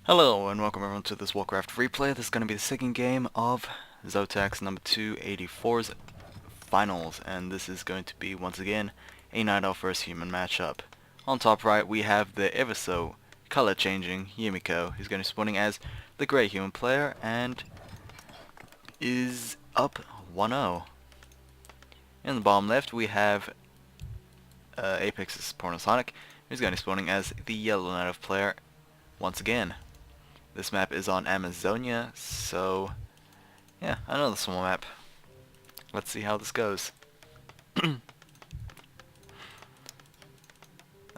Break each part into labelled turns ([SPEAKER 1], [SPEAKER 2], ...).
[SPEAKER 1] Hello and welcome everyone to this Warcraft replay. This is going to be the second game of ZOTAC's number 284's finals, and this is going to be once again a Night Elf vs Human matchup. On top right we have the ever so color changing Yumiko, who's going to be spawning as the grey human player and is up 1-0. In the bottom left we have Apex's Sonic, who's going to be spawning as the yellow Night Elf player once again. This map is on Amazonia, so yeah, another small map. Let's see how this goes.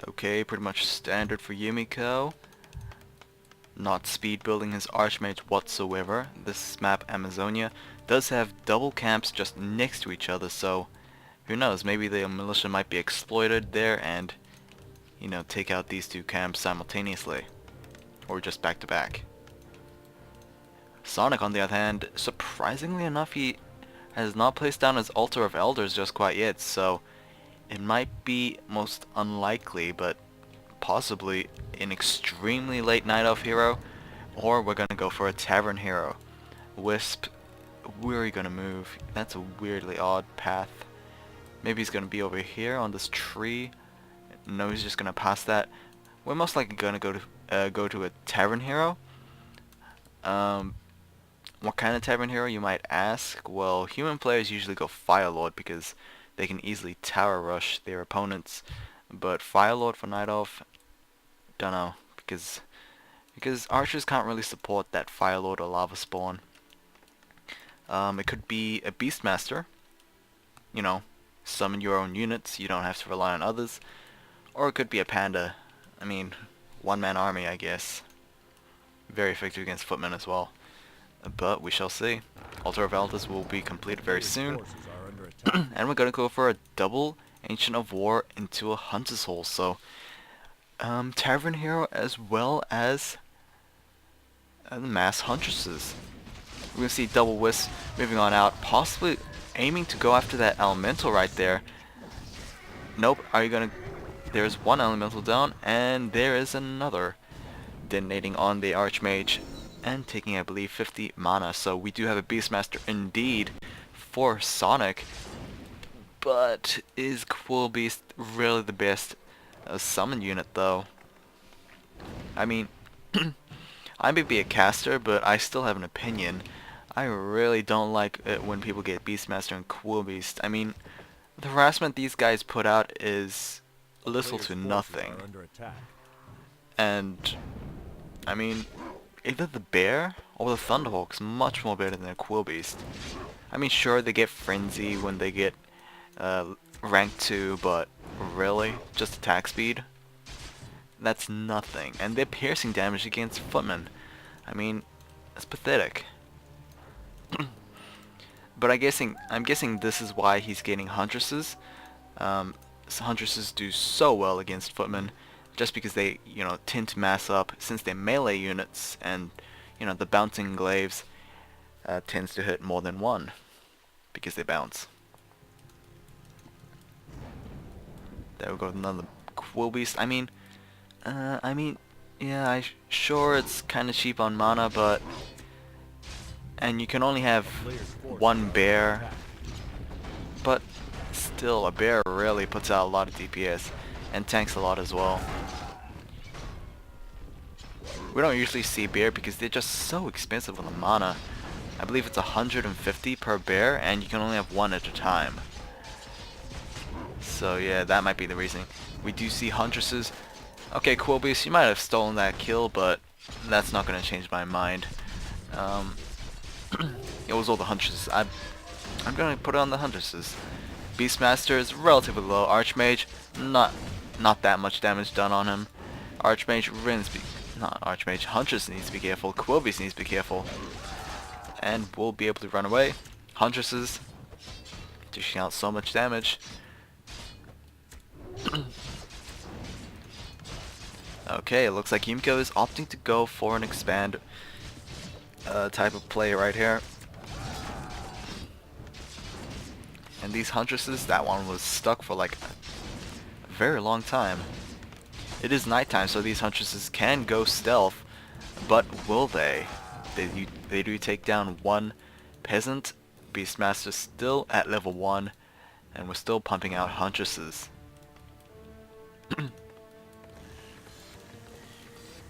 [SPEAKER 1] Okay, pretty much standard for Yumiko. Not speed building his Archmage whatsoever. This map, Amazonia, does have double camps just next to each other, so who knows, maybe the militia might be exploited there and, you know, take out these two camps simultaneously. Or just back to back. Sonic, on the other hand, surprisingly enough, he has not placed down his Altar of Elders just quite yet, so it might be most unlikely, but possibly an extremely late Night Elf hero, or we're gonna go for a Tavern hero. Wisp, where are you gonna move? That's a weirdly odd path. Maybe he's gonna be over here on this tree. No, he's just gonna pass that. We're most likely gonna go to a Tavern hero. What kind of Tavern hero, you might ask? Well, human players usually go Firelord because they can easily tower rush their opponents. But Firelord for Night Elf, don't know, because archers can't really support that Firelord or Lava Spawn. It could be a Beastmaster. You know, summon your own units, you don't have to rely on others. Or it could be a Panda. I mean, one-man army, I guess. Very effective against footmen as well. But we shall see. Altar of Elders will be completed very soon. And we're going to go for a double Ancient of War into a Hunter's Hole. So, Tavern Hero as well as the Mass Huntresses. We're going to see double Wisp moving on out, possibly aiming to go after that Elemental right there. Nope, are you going to... There's one Elemental down, and there is another detonating on the Archmage and taking, I believe, 50 mana. So we do have a Beastmaster indeed for Sonic, but is Quill Beast really the best summon unit though? I mean, I may be a caster, but I still have an opinion. I really don't like it when people get Beastmaster and Quill Beast. I mean, the harassment these guys put out is little to nothing. And I mean, either the Bear or the Thunderhawk's much more better than a Quill Beast. I mean, sure, they get Frenzy when they get rank 2, but really? Just attack speed? That's nothing. And they're piercing damage against footmen. I mean, that's pathetic. But I'm guessing this is why he's getting Huntresses. Huntresses do so well against footmen, just because they, you know, tend to mass up since they're melee units, and, you know, the bouncing glaives tends to hit more than one because they bounce. There we go, another Quill Beast. I mean, yeah, sure, it's kind of cheap on mana, but and you can only have one bear, but still, a bear really puts out a lot of DPS and tanks a lot as well. We don't usually see bear because they're just so expensive on the mana. I believe it's 150 per bear, and you can only have one at a time. So yeah, that might be the reason. We do see Huntresses. Okay, Quill Beast, you might have stolen that kill, but that's not going to change my mind. It was all the Huntresses. I'm going to put it on the Huntresses. Beastmaster is relatively low. Archmage, not that much damage done on him. Archmage, not Archmage, Huntress needs to be careful. Quill Beast needs to be careful. And we'll be able to run away. Huntresses, dishing out so much damage. Okay, it looks like Yumiko is opting to go for an expand type of play right here. And these Huntresses, that one was stuck for like a very long time. It is nighttime, so these Huntresses can go stealth, But will they? They do take down one peasant. Beastmaster still at level 1, and we're still pumping out Huntresses.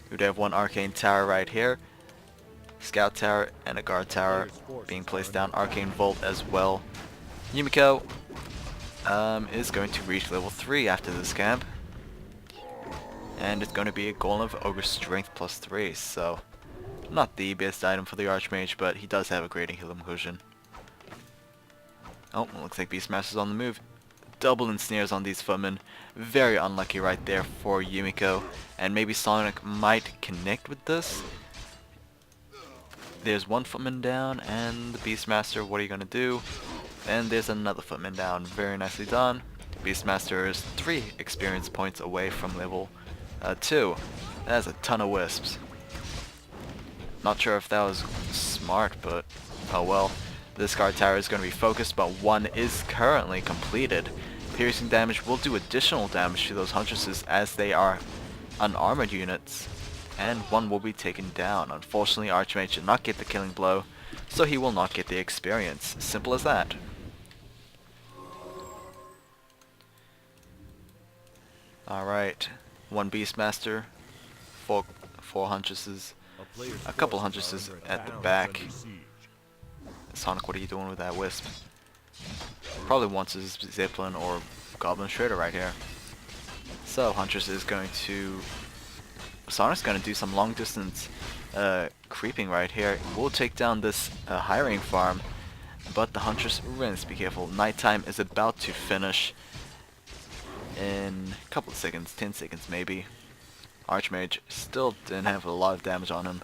[SPEAKER 1] We do have one Arcane Tower right here. Scout Tower and a Guard Tower being placed down. Arcane Vault as well. Yumiko is going to reach level 3 after this camp. And it's going to be a Golem of Ogre Strength plus 3, so not the best item for the Archmage, but he does have a great healing cushion. Oh, looks like Beastmaster's on the move. Double ensnares on these footmen. Very unlucky right there for Yumiko. And maybe Sonic might connect with this. There's one footman down, and the Beastmaster, what are you going to do? And there's another footman down. Very nicely done. Beastmaster is 3 experience points away from level 2. That's a ton of wisps. Not sure if that was smart, but oh well. This guard tower is going to be focused, but one is currently completed. Piercing damage will do additional damage to those Huntresses as they are unarmored units. And one will be taken down. Unfortunately, Archmage did not get the killing blow, so he will not get the experience. Simple as that. Alright, one Beastmaster, four Huntresses, a couple Huntresses at the back. Sonic, what are you doing with that Wisp? Probably wants his Zeppelin or Goblin Shredder right here. So, Huntress is going to... Sonic's going to do some long distance creeping right here. We'll take down this hiring farm, but the Huntress needs to be careful. Nighttime is about to finish in a couple of seconds, 10 seconds maybe. Archmage still didn't have a lot of damage on him.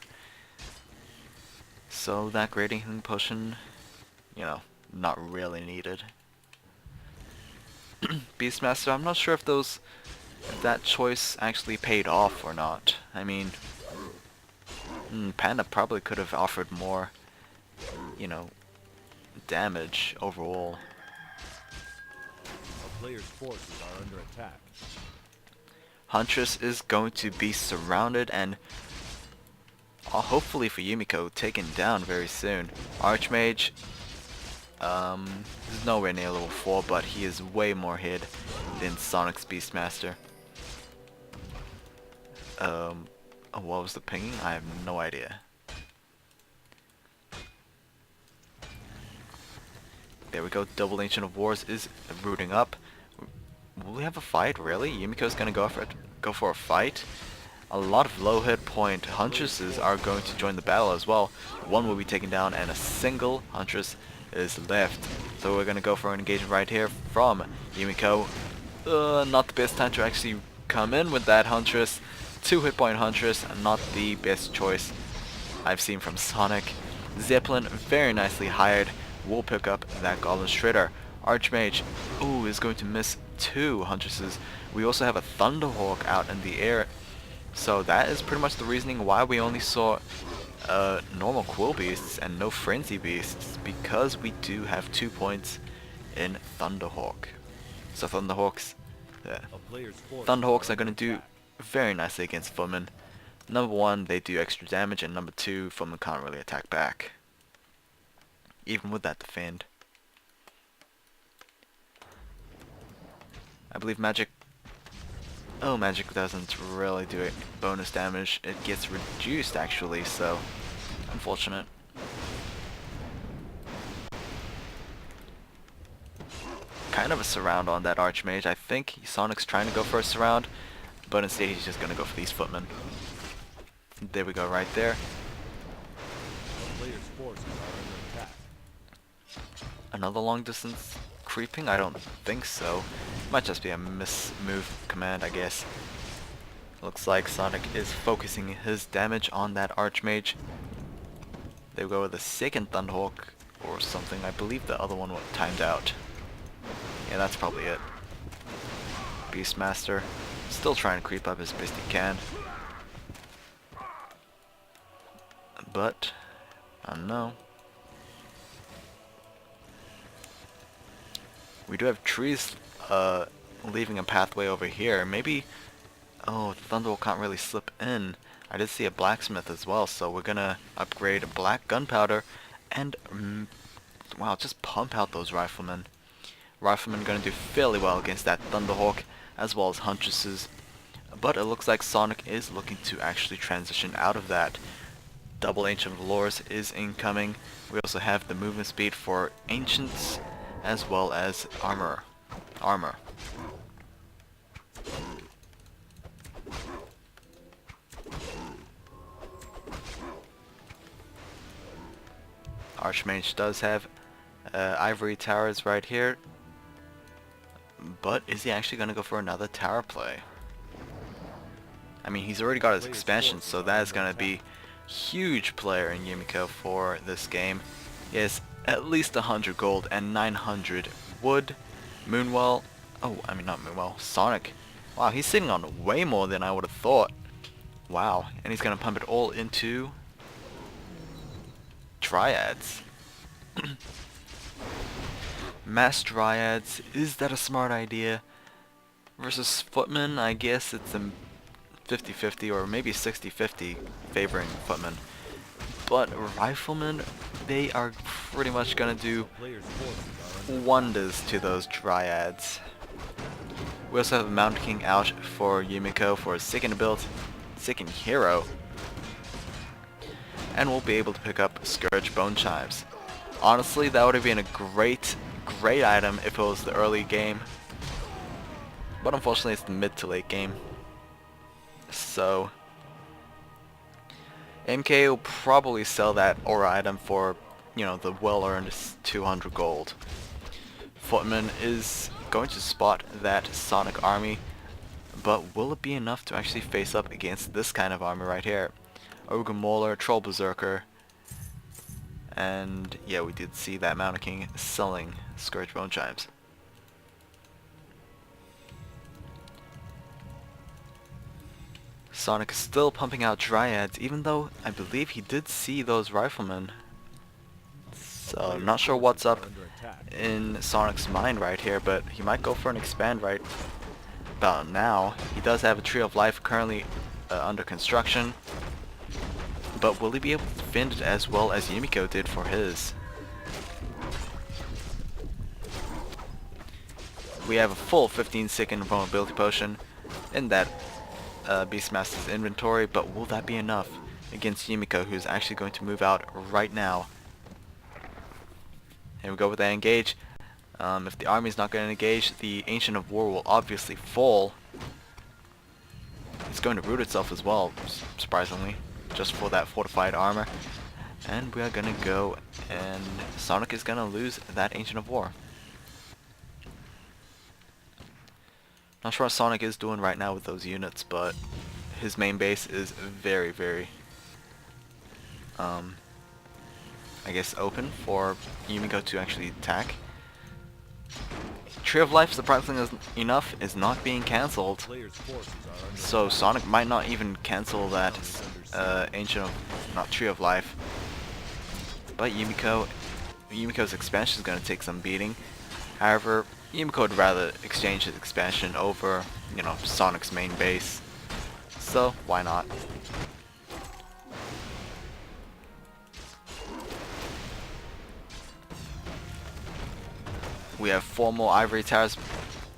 [SPEAKER 1] So that grading healing potion, you know, not really needed. Beastmaster, I'm not sure if that choice actually paid off or not. I mean, Panda probably could have offered more, you know, damage overall.
[SPEAKER 2] Our player's forces are under attack.
[SPEAKER 1] Huntress is going to be surrounded and hopefully for Yumiko taken down very soon. Archmage is nowhere near level 4, but he is way more hid than Sonic's Beastmaster. What was the pinging? I have no idea. There we go. Double Ancient of Wars is rooting up. Will we have a fight? Really? Yumiko's gonna go for a fight? A lot of low hit point Huntresses are going to join the battle as well. One will be taken down and a single Huntress is left. So we're gonna go for an engagement right here from Yumiko. Not the best time to actually come in with that Huntress. 2 hit point Huntress, not the best choice I've seen from Sonic. Zeppelin, very nicely hired, will pick up that Goblin Shredder. Archmage, is going to miss 2 Huntresses. We also have a Thunderhawk out in the air. So that is pretty much the reasoning why we only saw normal Quill Beasts and no Frenzy Beasts, because we do have 2 points in Thunderhawk. So Thunderhawks are going to do very nicely against footmen. Number 1, they do extra damage, and number 2, footmen can't really attack back, even with that defend. I believe magic doesn't really do it bonus damage. It gets reduced actually, so unfortunate. Kind of a surround on that Archmage. I think Sonic's trying to go for a surround, but instead he's just gonna go for these footmen. There we go, right there. Another long distance creeping? I don't think so. Might just be a mismove command, I guess. Looks like Sonic is focusing his damage on that Archmage. They go with a second Thunderhawk or something. I believe the other one was timed out. Yeah, that's probably it. Beastmaster still trying to creep up as best he can. But, I don't know. We do have trees leaving a pathway over here. Maybe... Oh, Thunderhawk can't really slip in. I did see a blacksmith as well, so we're gonna upgrade black gunpowder and wow, just pump out those riflemen. Riflemen gonna do fairly well against that Thunderhawk as well as Huntresses, but it looks like Sonic is looking to actually transition out of that. Double Ancient Valors is incoming. We also have the movement speed for Ancients as well as armor. Archmage does have ivory towers right here, but is he actually going to go for another tower play? I mean, he's already got his expansion, so that is going to be huge player in Yumiko for this game. He has at least 100 gold and 900 wood. Moonwell, oh, I mean not Moonwell, Sonic. Wow, he's sitting on way more than I would have thought. Wow, and he's going to pump it all into Dryads. Mass Dryads, is that a smart idea? Versus Footmen, I guess it's a 50-50 or maybe 60-50 favoring Footmen. But Riflemen, they are pretty much gonna do wonders to those Dryads. We also have Mountain King out for Yumiko for his second ability, second hero. And we'll be able to pick up Scourge Bone Chimes. Honestly, that would have been a great item if it was the early game. But unfortunately it's the mid to late game. So MK will probably sell that aura item for, you know, the well-earned 200 gold. Footman is going to spot that Sonic army, but will it be enough to actually face up against this kind of army right here? Ogre Mauler, Troll Berserker, and yeah, we did see that Mountain King selling Scourge Bone Chimes. Sonic is still pumping out Dryads, even though I believe he did see those Riflemen. So I'm not sure what's up in Sonic's mind right here, but he might go for an expand right about now. He does have a Tree of Life currently under construction, but will he be able to defend it as well as Yumiko did for his? We have a full 15-second vulnerability potion in that Beastmaster's inventory, but will that be enough against Yumiko, who's actually going to move out right now? Here we go with that engage. If the army is not going to engage, the Ancient of War will obviously fall. It's going to root itself as well, surprisingly, just for that fortified armor. And we are going to go, and Sonic is going to lose that Ancient of War. Not sure what Sonic is doing right now with those units, but his main base is very, I guess open for Yumiko to actually attack. Tree of Life, surprisingly enough, is not being cancelled. So Sonic might not even cancel that Tree of Life. But Yumiko's expansion is going to take some beating. However, Yumiko would rather exchange his expansion over, you know, Sonic's main base. So, why not? We have 4 more ivory towers,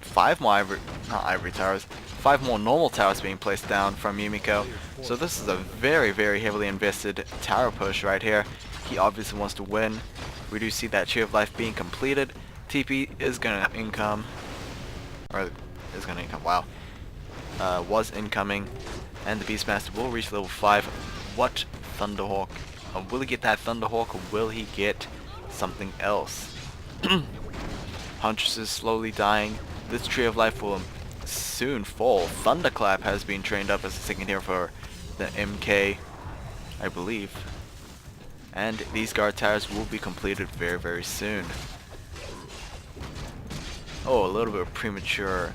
[SPEAKER 1] 5 more five more normal towers being placed down from Yumiko. So this is a very, very heavily invested tower push right here. He obviously wants to win. We do see that Tree of Life being completed. TP is gonna income, or is gonna income, wow, was incoming, and the Beastmaster will reach level 5. What Thunderhawk? Will he get that Thunderhawk, or will he get something else? Huntress is slowly dying. This Tree of Life will soon fall. Thunderclap has been trained up as a second hero for the MK, I believe. And these guard towers will be completed very, very soon. Oh, a little bit of premature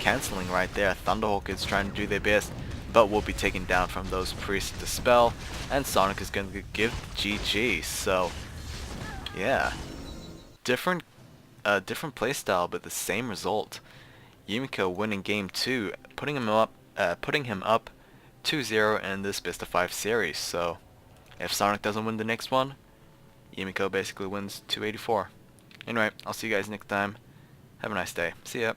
[SPEAKER 1] cancelling right there. Thunderhawk is trying to do their best, but will be taken down from those priests Dispel, and Sonic is going to give GG. So, yeah, different playstyle, but the same result. Yumiko winning game 2, putting him up 2-0 in this best of 5 series. So if Sonic doesn't win the next one, Yumiko basically wins 284. Anyway, I'll see you guys next time. Have a nice day. See ya.